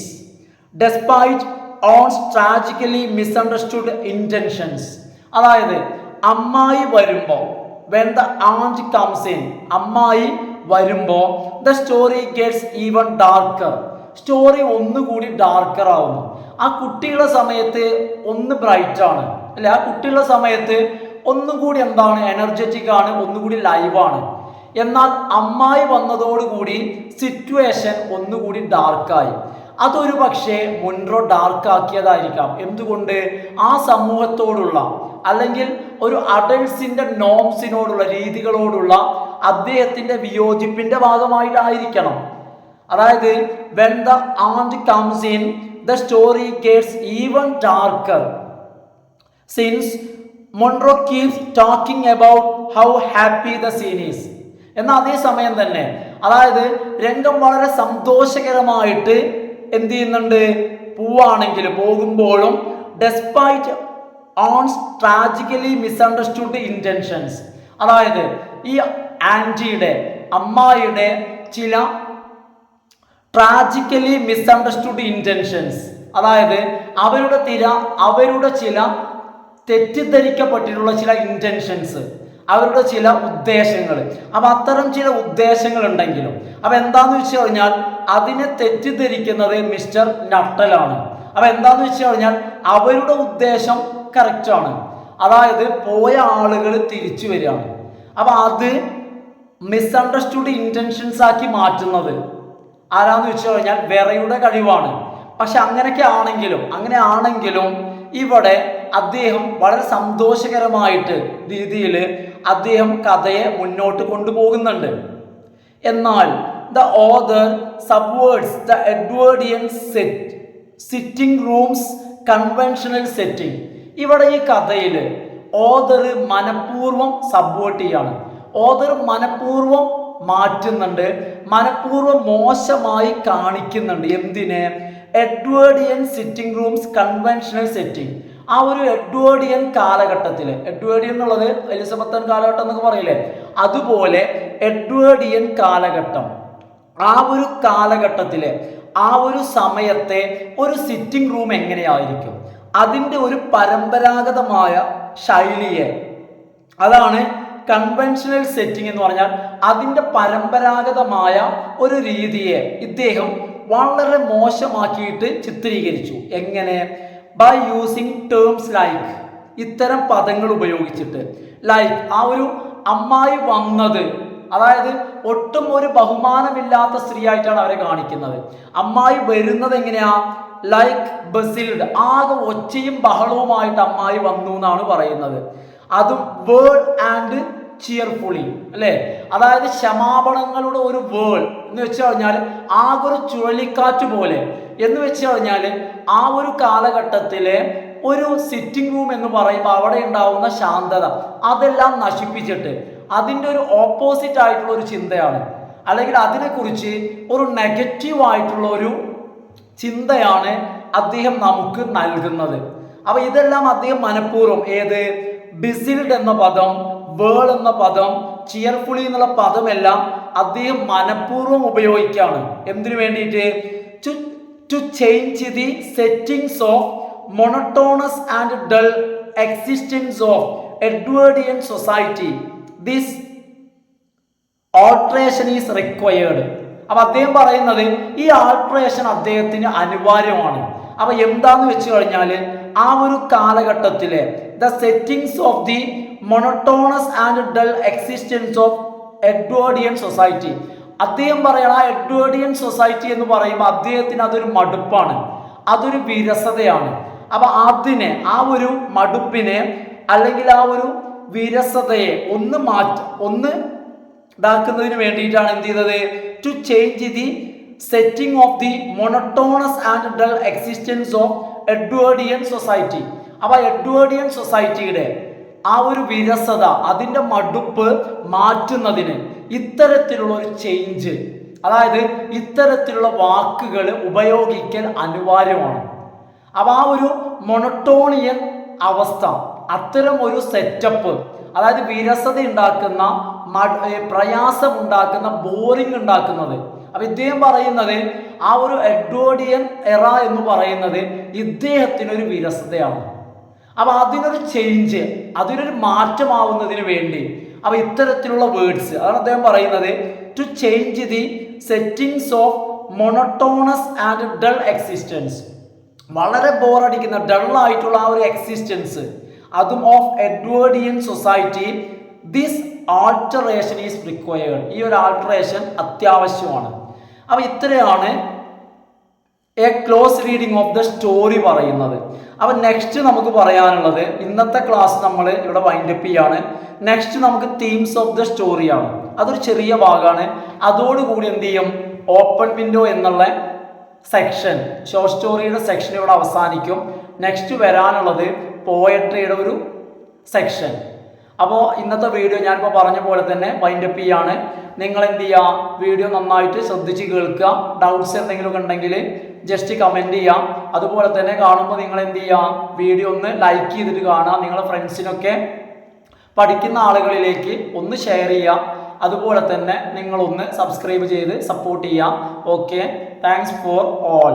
Despite one's tragically misunderstood intentions. അതായത് അമ്മായി വരുമ്പോൾ, when the aunt comes in, അമ്മായി വരുമ്പോൾ the story gets even darker. Story ഒന്നുകൂടി darker ആവുന്നു. ആ കുട്ടികളുടെ സമയത്ത് ഒന്ന് ബ്രൈറ്റ് ആണ് അല്ലെ, ആ കുട്ടികളുടെ സമയത്ത് ഒന്നും കൂടി എന്താണ്, എനർജറ്റിക് ആണ്, ഒന്നുകൂടി ലൈവാണ്. എന്നാൽ അമ്മായി വന്നതോടുകൂടി സിറ്റുവേഷൻ ഒന്നുകൂടി ഡാർക്കായി. അതൊരു പക്ഷേ മുൻറോ ഡാർക്ക് ആക്കിയതായിരിക്കാം. എന്തുകൊണ്ട്? ആ സമൂഹത്തോടുള്ള അല്ലെങ്കിൽ ഒരു അഡൾട്ട്സിന്റെ നോംസിനോടുള്ള, രീതികളോടുള്ള അദ്ദേഹത്തിന്റെ വിയോജിപ്പിന്റെ ഭാഗമായിട്ടായിരിക്കണം. അതായത് when the aunt comes in, the story gets even darker since Monroe keeps talking about how happy the scene is. എന്നാൽ അതേ സമയം തന്നെ, അതായത് രംഗം വളരെ സന്തോഷകരമായിട്ട് എന്ത് ചെയ്യുന്നുണ്ട്, പോവാണെങ്കിൽ പോകുമ്പോഴും despite one's tragically misunderstood intentions, അതായത് ഈ ആന്റിയുടെ, അമ്മായിയുടെ ചില ട്രാജിക്കലി മിസ്അണ്ടർസ്റ്റുഡ് ഇന്റൻഷൻസ്, അതായത് അവരുടെ ചില തെറ്റിദ്ധരിക്കപ്പെട്ടിട്ടുള്ള ചില ഇന്റൻഷൻസ്, അവരുടെ ചില ഉദ്ദേശങ്ങൾ. അപ്പൊ അത്തരം ചില ഉദ്ദേശങ്ങൾ ഉണ്ടെങ്കിലും അപ്പൊ എന്താന്ന് വെച്ച് കഴിഞ്ഞാൽ അതിനെ തെറ്റിദ്ധരിക്കുന്നത് മിസ്റ്റർ നട്ടലാണ്. അപ്പൊ എന്താന്ന് വെച്ച് കഴിഞ്ഞാൽ അവരുടെ ഉദ്ദേശം കറക്റ്റ് ആണ്, അതായത് പോയ ആളുകൾ തിരിച്ചു വരികയാണ്. അപ്പൊ അത് മിസ്അണ്ടർസ്റ്റുഡ് ഇന്റൻഷൻസ് ആക്കി മാറ്റുന്നത് ആരാന്ന് വെച്ച് കഴിഞ്ഞാൽ വെറയുടെ കഴിവാണ്. പക്ഷെ അങ്ങനെ ആണെങ്കിലും ഇവിടെ അദ്ദേഹം വളരെ സന്തോഷകരമായിട്ട് രീതിയിൽ അദ്ദേഹം കഥയെ മുന്നോട്ട് കൊണ്ടുപോകുന്നുണ്ട്. എന്നാൽ the author subverts the Edwardian sitting room's conventional setting. ഇവിടെ ഈ കഥയിൽ ഓഥർ മനഃപൂർവ്വം സബ്വേർട്ട് ചെയ്യാണ്. ഓഥർ മനഃപൂർവ്വം മാറ്റുന്നുണ്ട്, മനഃപൂർവ്വം മോശമായി കാണിക്കുന്നുണ്ട്. എന്തിന്? Edwardian sitting room's conventional setting. ആ ഒരു എഡ്വേർഡിയൻ കാലഘട്ടത്തിൽ, എഡ്വേർഡിയൻ എന്നുള്ളത് എലിസബത്തൻ കാലഘട്ടം എന്നൊക്കെ പറയില്ലേ, അതുപോലെ എഡ്വേർഡിയൻ കാലഘട്ടം, ആ ഒരു കാലഘട്ടത്തിലെ ആ ഒരു സമയത്തെ ഒരു സിറ്റിംഗ് റൂം എങ്ങനെയായിരിക്കും, അതിൻ്റെ ഒരു പരമ്പരാഗതമായ ശൈലിയെ, അതാണ് കൺവെൻഷണൽ സെറ്റിംഗ് എന്ന് പറഞ്ഞാൽ അതിൻ്റെ പരമ്പരാഗതമായ ഒരു രീതിയെ ഇദ്ദേഹം വളരെ മോശമാക്കിയിട്ട് ചിത്രീകരിച്ചു. എങ്ങനെ? ബൈ യൂസിങ് ടേംസ് ലൈക്ക്, ഇത്തരം പദങ്ങൾ ഉപയോഗിച്ചിട്ട്. ലൈക്ക്, ആ ഒരു അമ്മായി വന്നത്, അതായത് ഒട്ടും ഒരു ബഹുമാനമില്ലാത്ത സ്ത്രീ ആയിട്ടാണ് അവരെ കാണിക്കുന്നത്. അമ്മായി വരുന്നത് എങ്ങനെയാ? ലൈക്ക് ബസിൽഡ്, ആകെ ഒച്ചയും ബഹളവുമായിട്ട് അമ്മായി വന്നു എന്നാണ് പറയുന്നത്. അതും വേർഡ് ആൻഡ് ചിയർഫുള്ളി അല്ലേ, അതായത് ക്ഷമാപണങ്ങളുടെ ഒരു വേൾഡ് എന്ന് വെച്ച് കഴിഞ്ഞാൽ ആകെ ഒരു ചുഴലിക്കാറ്റ് പോലെ എന്ന് വെച്ച് കഴിഞ്ഞാൽ ആ ഒരു കാലഘട്ടത്തിലെ ഒരു സിറ്റിംഗ് റൂം എന്ന് പറയുമ്പോൾ അവിടെ ഉണ്ടാവുന്ന ശാന്തത അതെല്ലാം നശിപ്പിച്ചിട്ട് അതിൻ്റെ ഒരു ഓപ്പോസിറ്റ് ആയിട്ടുള്ള ഒരു ചിന്തയാണ്, അല്ലെങ്കിൽ അതിനെക്കുറിച്ച് ഒരു നെഗറ്റീവ് ആയിട്ടുള്ള ഒരു ചിന്തയാണ് അദ്ദേഹം നമുക്ക് നൽകുന്നത്. അപ്പൊ ഇതെല്ലാം അദ്ദേഹം മനഃപൂർവ്വം, ഏത് ബിസിൽഡ് എന്ന പദം, വേൾ എന്ന പദം, ചിയർഫുള്ളി എന്നുള്ള പദമെല്ലാം അദ്ദേഹം മനഃപൂർവ്വം ഉപയോഗിക്കുകയാണ്. എന്തിനു വേണ്ടിയിട്ട്? To change the settings of monotonous and dull existence of Edwardian society. This alteration is required. അപ്പൊ അദ്ദേഹം പറയുന്നത് ഈ ആൾട്രേഷൻ അദ്ദേഹത്തിന് അനിവാര്യമാണ്. അപ്പൊ എന്താന്ന് വെച്ച് കഴിഞ്ഞാൽ ആ ഒരു കാലഘട്ടത്തിലെ the settings of the monotonous and dull existence of Edwardian society. അദ്ദേഹം പറയണ ആ എഡ്വേർഡിയൻ സൊസൈറ്റി എന്ന് പറയുമ്പോൾ അദ്ദേഹത്തിന് അതൊരു മടുപ്പാണ്, അതൊരു വിരസതയാണ്. അപ്പൊ അതിനെ, ആ ഒരു മടുപ്പിനെ അല്ലെങ്കിൽ ആ ഒരു വിരസതയെ ഒന്ന് ഇതാക്കുന്നതിന് വേണ്ടിയിട്ടാണ് എന്ത് ചെയ്തത്? To change the setting of the monotonous and dull existence of Edwardian society. അപ്പൊ എഡ്വേർഡിയൻ സൊസൈറ്റിയുടെ ആ ഒരു വിരസത, അതിൻ്റെ മടുപ്പ് മാറ്റുന്നതിന് ഇത്തരത്തിലുള്ള ഒരു ചേഞ്ച്, അതായത് ഇത്തരത്തിലുള്ള വാക്കുകൾ ഉപയോഗിക്കൽ അനിവാര്യമാണ്. അപ്പൊ ആ ഒരു മൊണോട്ടോണിയൻ അവസ്ഥ, അത്തരം ഒരു സെറ്റപ്പ്, അതായത് വിരസത ഉണ്ടാക്കുന്ന, പ്രയാസം ഉണ്ടാക്കുന്ന, ബോറിംഗ് ഉണ്ടാക്കുന്നത്. അപ്പൊ ഇദ്ദേഹം പറയുന്നത് ആ ഒരു എഡ്വേർഡിയൻ എറ എന്ന് പറയുന്നത് ഇദ്ദേഹത്തിനൊരു വിരസതയാണ്. അപ്പൊ അതിനൊരു ചേഞ്ച്, അതിനൊരു മാറ്റമാവുന്നതിന് വേണ്ടി അപ്പൊ ഇത്തരത്തിലുള്ള വേർഡ്സ് അതാണ് അദ്ദേഹം പറയുന്നത്. To change the settings of monotonous and dull existence, വളരെ ബോറടിക്കുന്ന ഡള്ളായിട്ടുള്ള ആ ഒരു എക്സിസ്റ്റൻസ്, അതും of Edwardian society, this alteration is required. ഈ ഒരു ആൾട്ടറേഷൻ അത്യാവശ്യമാണ്. അപ്പൊ ഇത്രയാണ് a close reading of the story പറയുന്നത്. അപ്പൊ നെക്സ്റ്റ് നമുക്ക് പറയാനുള്ളത്, ഇന്നത്തെ ക്ലാസ് നമ്മൾ ഇവിടെ വൈൻഡപ്പ് ചെയ്യാണ്. നെക്സ്റ്റ് നമുക്ക് തീംസ് ഓഫ് ദ സ്റ്റോറിയാണ്. അതൊരു ചെറിയ ഭാഗമാണ്. അതോടുകൂടി എന്ത് ചെയ്യും, ഓപ്പൺ വിൻഡോ എന്നുള്ള സെക്ഷൻ, ഷോർട്ട് സ്റ്റോറിയുടെ സെക്ഷൻ ഇവിടെ അവസാനിക്കും. നെക്സ്റ്റ് വരാനുള്ളത് പോയട്രിയുടെ ഒരു സെക്ഷൻ. അപ്പോൾ ഇന്നത്തെ വീഡിയോ ഞാനിപ്പോൾ പറഞ്ഞ പോലെ തന്നെ വൈൻഡപ്പ് ചെയ്യാണ്. നിങ്ങൾ എന്ത് ചെയ്യുക, വീഡിയോ നന്നായിട്ട് ശ്രദ്ധിച്ച് കേൾക്കുക. ഡൗട്ട്സ് എന്തെങ്കിലുമൊക്കെ ഉണ്ടെങ്കിൽ ജസ്റ്റ് കമൻറ്റ് ചെയ്യാം. അതുപോലെ തന്നെ കാണുമ്പോൾ നിങ്ങൾ എന്ത് ചെയ്യുക, വീഡിയോ ഒന്ന് ലൈക്ക് ചെയ്തിട്ട് കാണുക. നിങ്ങളുടെ ഫ്രണ്ട്സിനൊക്കെ, പഠിക്കുന്ന ആളുകളിലേക്ക് ഒന്ന് ഷെയർ ചെയ്യുക. അതുപോലെ തന്നെ നിങ്ങളൊന്ന് സബ്സ്ക്രൈബ് ചെയ്ത് സപ്പോർട്ട് ചെയ്യുക. Okay, thanks for all.